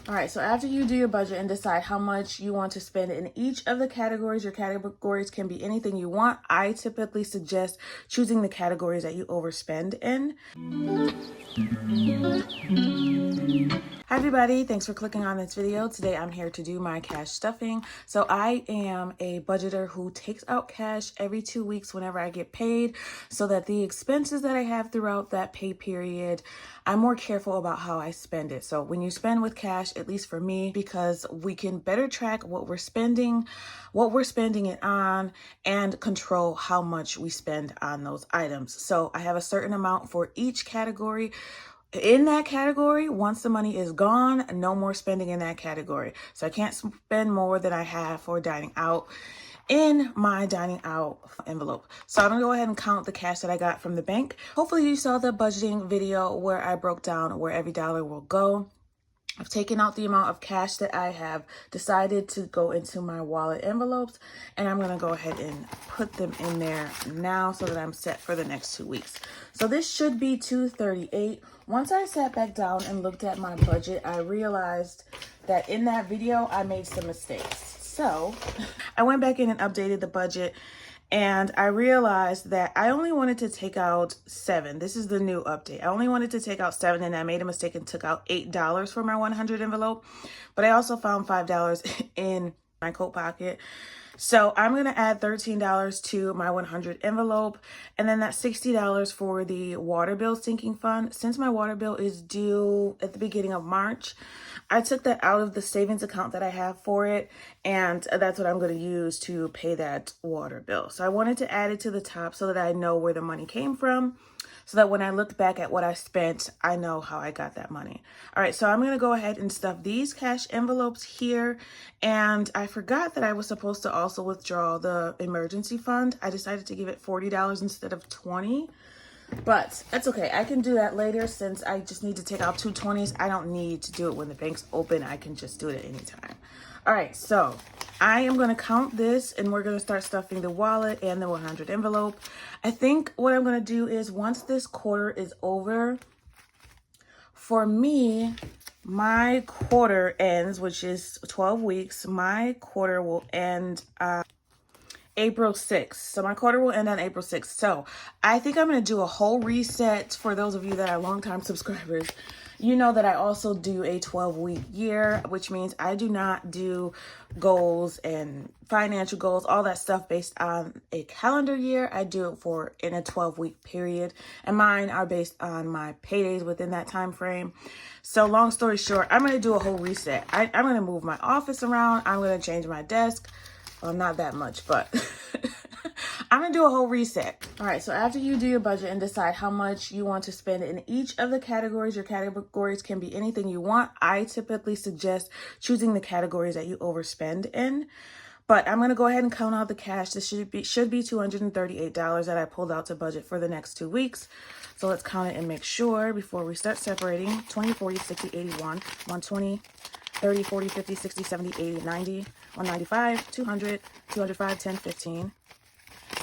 All right, so after you do your budget and decide how much you want to spend in each of the categories, your categories can be anything you want. I typically suggest choosing the categories that you overspend in. Hi everybody, thanks for clicking on this video. Today I'm here to do my cash stuffing. So I am a budgeter who takes out cash every 2 weeks whenever I get paid so that the expenses that I have throughout that pay period, I'm more careful about how I spend it. So when you spend with cash, at least for me, because we can better track what we're spending it on, and control how much we spend on those items. So I have a certain amount for each category. In that category, once the money is gone, no more spending in that category. So I can't spend more than I have for dining out in my dining out envelope. So I'm gonna go ahead and count the cash that I got from the bank. Hopefully you saw the budgeting video where I broke down where every dollar will go. I've taken out the amount of cash that I have decided to go into my wallet envelopes, and I'm gonna go ahead and put them in there now so that I'm set for the next 2 weeks. So this should be $238. Once I sat back down and looked at my budget, I realized that in that video, I made some mistakes. So I went back in and updated the budget, and I realized that I only wanted to take out 7. This is the new update. I only wanted to take out 7, and I made a mistake and took out $8 for my 100 envelope. But I also found $5 in my coat pocket. So I'm going to add $13 to my 100 envelope, and then that's $60 for the water bill sinking fund. Since my water bill is due at the beginning of March, I took that out of the savings account that I have for it, and that's what I'm going to use to pay that water bill. So I wanted to add it to the top so that I know where the money came from, so that when I look back at what I spent, I know how I got that money. All right, so I'm gonna go ahead and stuff these cash envelopes here. And I forgot that I was supposed to also withdraw the emergency fund. I decided to give it $40 instead of $20. But that's okay. I can do that later since I just need to take out 2 20s. I don't need to do it when the bank's open. I can just do it at any time. All right, so I am going to count this, and we're going to start stuffing the wallet and the 100 envelope. I think what I'm going to do is once this quarter is over, for me, my quarter ends, which is 12 weeks. My quarter will end April 6th. So my quarter will end on April 6th. So I think I'm going to do a whole reset. For those of you that are longtime subscribers, you know that I also do a 12-week year, which means I do not do goals and financial goals, all that stuff based on a calendar year. I do it for in a 12-week period, and mine are based on my paydays within that time frame. So long story short, I'm going to do a whole reset. I'm going to move my office around. I'm going to change my desk. Well, not that much, but I'm going to do a whole reset. All right, so after you do your budget and decide how much you want to spend in each of the categories, your categories can be anything you want. I typically suggest choosing the categories that you overspend in. But I'm going to go ahead and count out the cash. This should be $238 that I pulled out to budget for the next 2 weeks. So let's count it and make sure before we start separating. 20, 40, 60, 81, 120, 30, 40, 50, 60, 70, 80, 90, 195, 200, 205, 10, 15,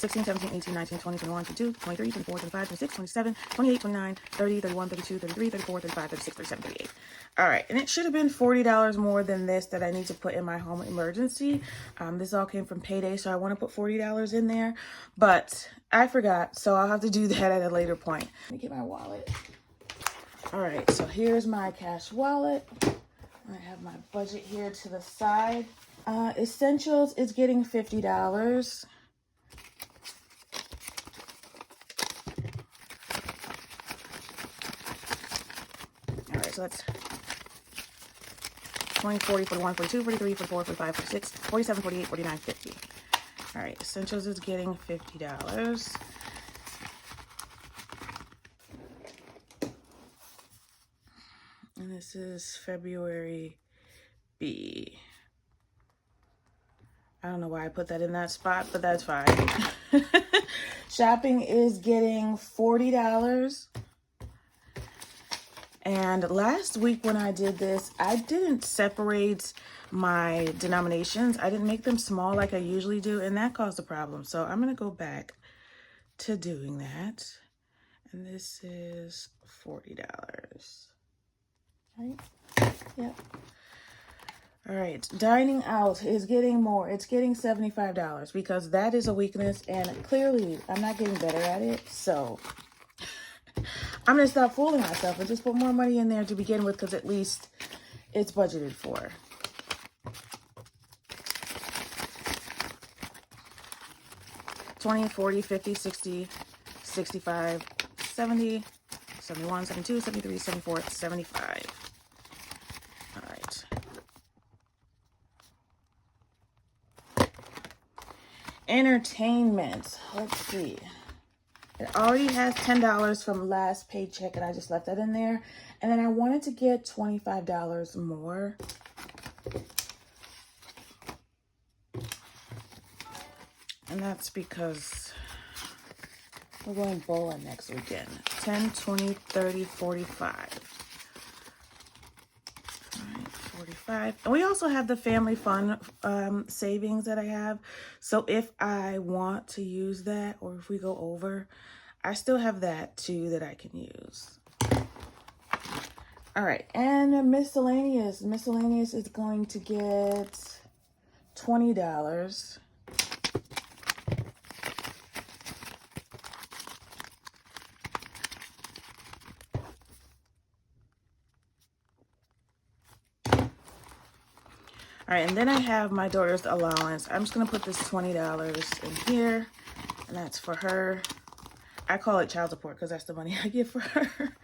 16, 17, 18, 19, 20, 21, 22, 23, 24, 25, 26, 27, 28, 29, 30, 31, 32, 33, 34, 35, 36, 37, 38. All right, and it should have been $40 more than this that I need to put in my home emergency. This all came from payday, so I want to put $40 in there, but I forgot, so I'll have to do that at a later point. Let me get my wallet. All right, so here's my cash wallet. I have my budget here to the side. Essentials is getting $50. All right, so that's 20, 40, 41, 42, 43, 44, 45, 46, 47, 48, 49, 50. All right, essentials is getting $50. And this is February B. I don't know why I put that in that spot, but that's fine. Shopping is getting $40. And last week when I did this, I didn't separate my denominations. I didn't make them small like I usually do, and that caused a problem. So I'm going to go back to doing that. And this is $40. Right? Yep. All right, dining out is getting more. It's getting $75 because that is a weakness, and clearly I'm not getting better at it. So I'm going to stop fooling myself and just put more money in there to begin with, because at least it's budgeted for. $20, $40, $50, $60, $65, $70, $71, $72, $73, $74, $75. All right. Entertainment. Let's see. It already has $10 from last paycheck, and I just left that in there. And then I wanted to get $25 more. And that's because we're going bowling next weekend. 10, 20, 30, 45. 45. And we also have the family fun savings that I have. So if I want to use that, or if we go over, I still have that too that I can use. All right, and miscellaneous. Miscellaneous is going to get $20. All right, and then I have my daughter's allowance. I'm just gonna put this $20 in here, and that's for her. I call it child support because that's the money I get for her.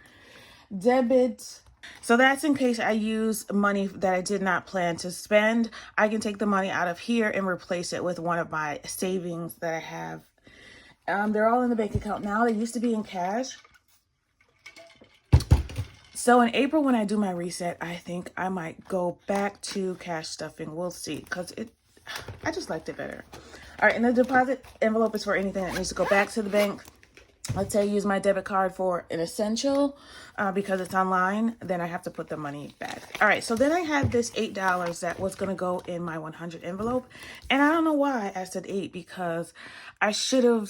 Debit. So that's in case I use money that I did not plan to spend. I can take the money out of here and replace it with one of my savings that I have. They're all in the bank account now. They used to be in cash. So in April, when I do my reset, I think I might go back to cash stuffing. We'll see, because I just liked it better. All right, and the deposit envelope is for anything that needs to go back to the bank. Let's say I use my debit card for an essential because it's online, then I have to put the money back. All right, so then I had this $8 that was going to go in my 100 envelope. And I don't know why I said 8, because I should have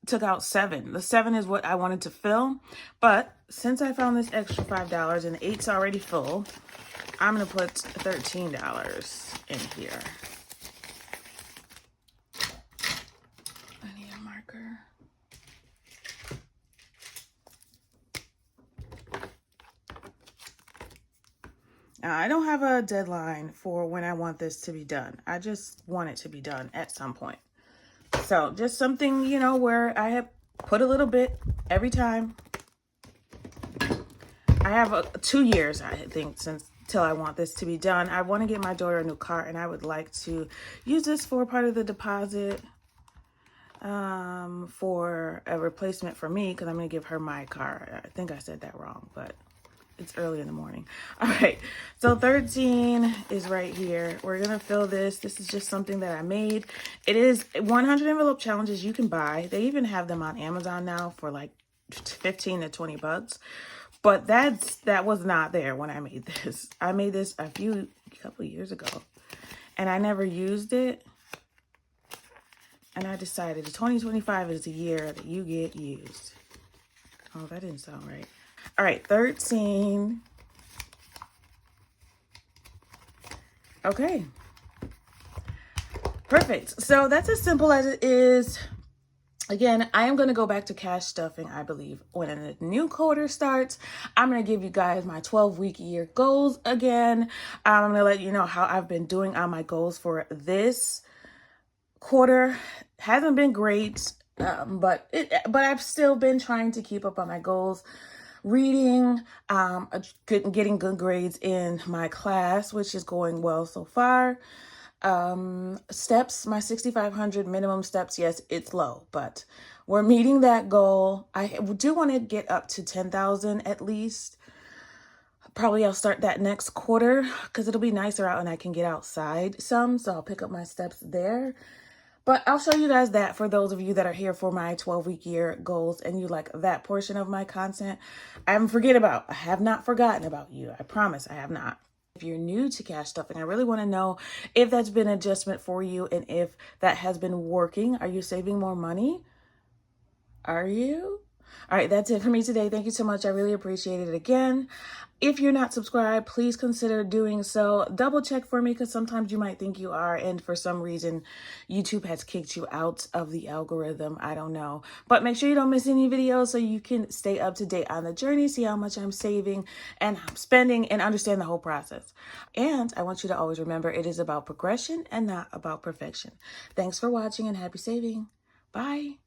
took out 7. The 7 is what I wanted to fill. But since I found this extra $5 and the 8's already full, I'm going to put $13 in here. I need a marker. Now, I don't have a deadline for when I want this to be done. I just want it to be done at some point. So just something, you know, where I have put a little bit every time. I have 2 years, I think, till I want this to be done. I want to get my daughter a new car, and I would like to use this for part of the deposit for a replacement for me, because I'm going to give her my car. I think I said that wrong, but it's early in the morning. All right, so 13 is right here. We're gonna fill this. This is just something that I made. It is 100 envelope challenges you can buy. They even have them on Amazon now for like 15 to 20 bucks. But that was not there when I made this. I made this a couple of years ago, and I never used it. And I decided 2025 is the year that you get used. Oh, that didn't sound right. All right, 13. Okay. Perfect. So that's as simple as it is. Again, I am going to go back to cash stuffing, I believe, when a new quarter starts. I'm going to give you guys my 12-week year goals again. I'm going to let you know how I've been doing on my goals for this quarter. Hasn't been great, but I've still been trying to keep up on my goals. Reading, getting good grades in my class, which is going well so far. Steps, my 6,500 minimum steps, yes, it's low, but we're meeting that goal. I do want to get up to 10,000 at least. Probably I'll start that next quarter because it'll be nicer out and I can get outside some, so I'll pick up my steps there. But I'll show you guys that for those of you that are here for my 12-week year goals and you like that portion of my content. I have not forgotten about you. I promise I have not. If you're new to cash stuffing, I really want to know if that's been an adjustment for you and if that has been working. Are you saving more money? Are you? All right, that's it for me today. Thank you so much. I really appreciate it again. If you're not subscribed, please consider doing so. Double check for me because sometimes you might think you are, and for some reason, YouTube has kicked you out of the algorithm. I don't know. But make sure you don't miss any videos so you can stay up to date on the journey, see how much I'm saving and spending, and understand the whole process. And I want you to always remember it is about progression and not about perfection. Thanks for watching and happy saving. Bye.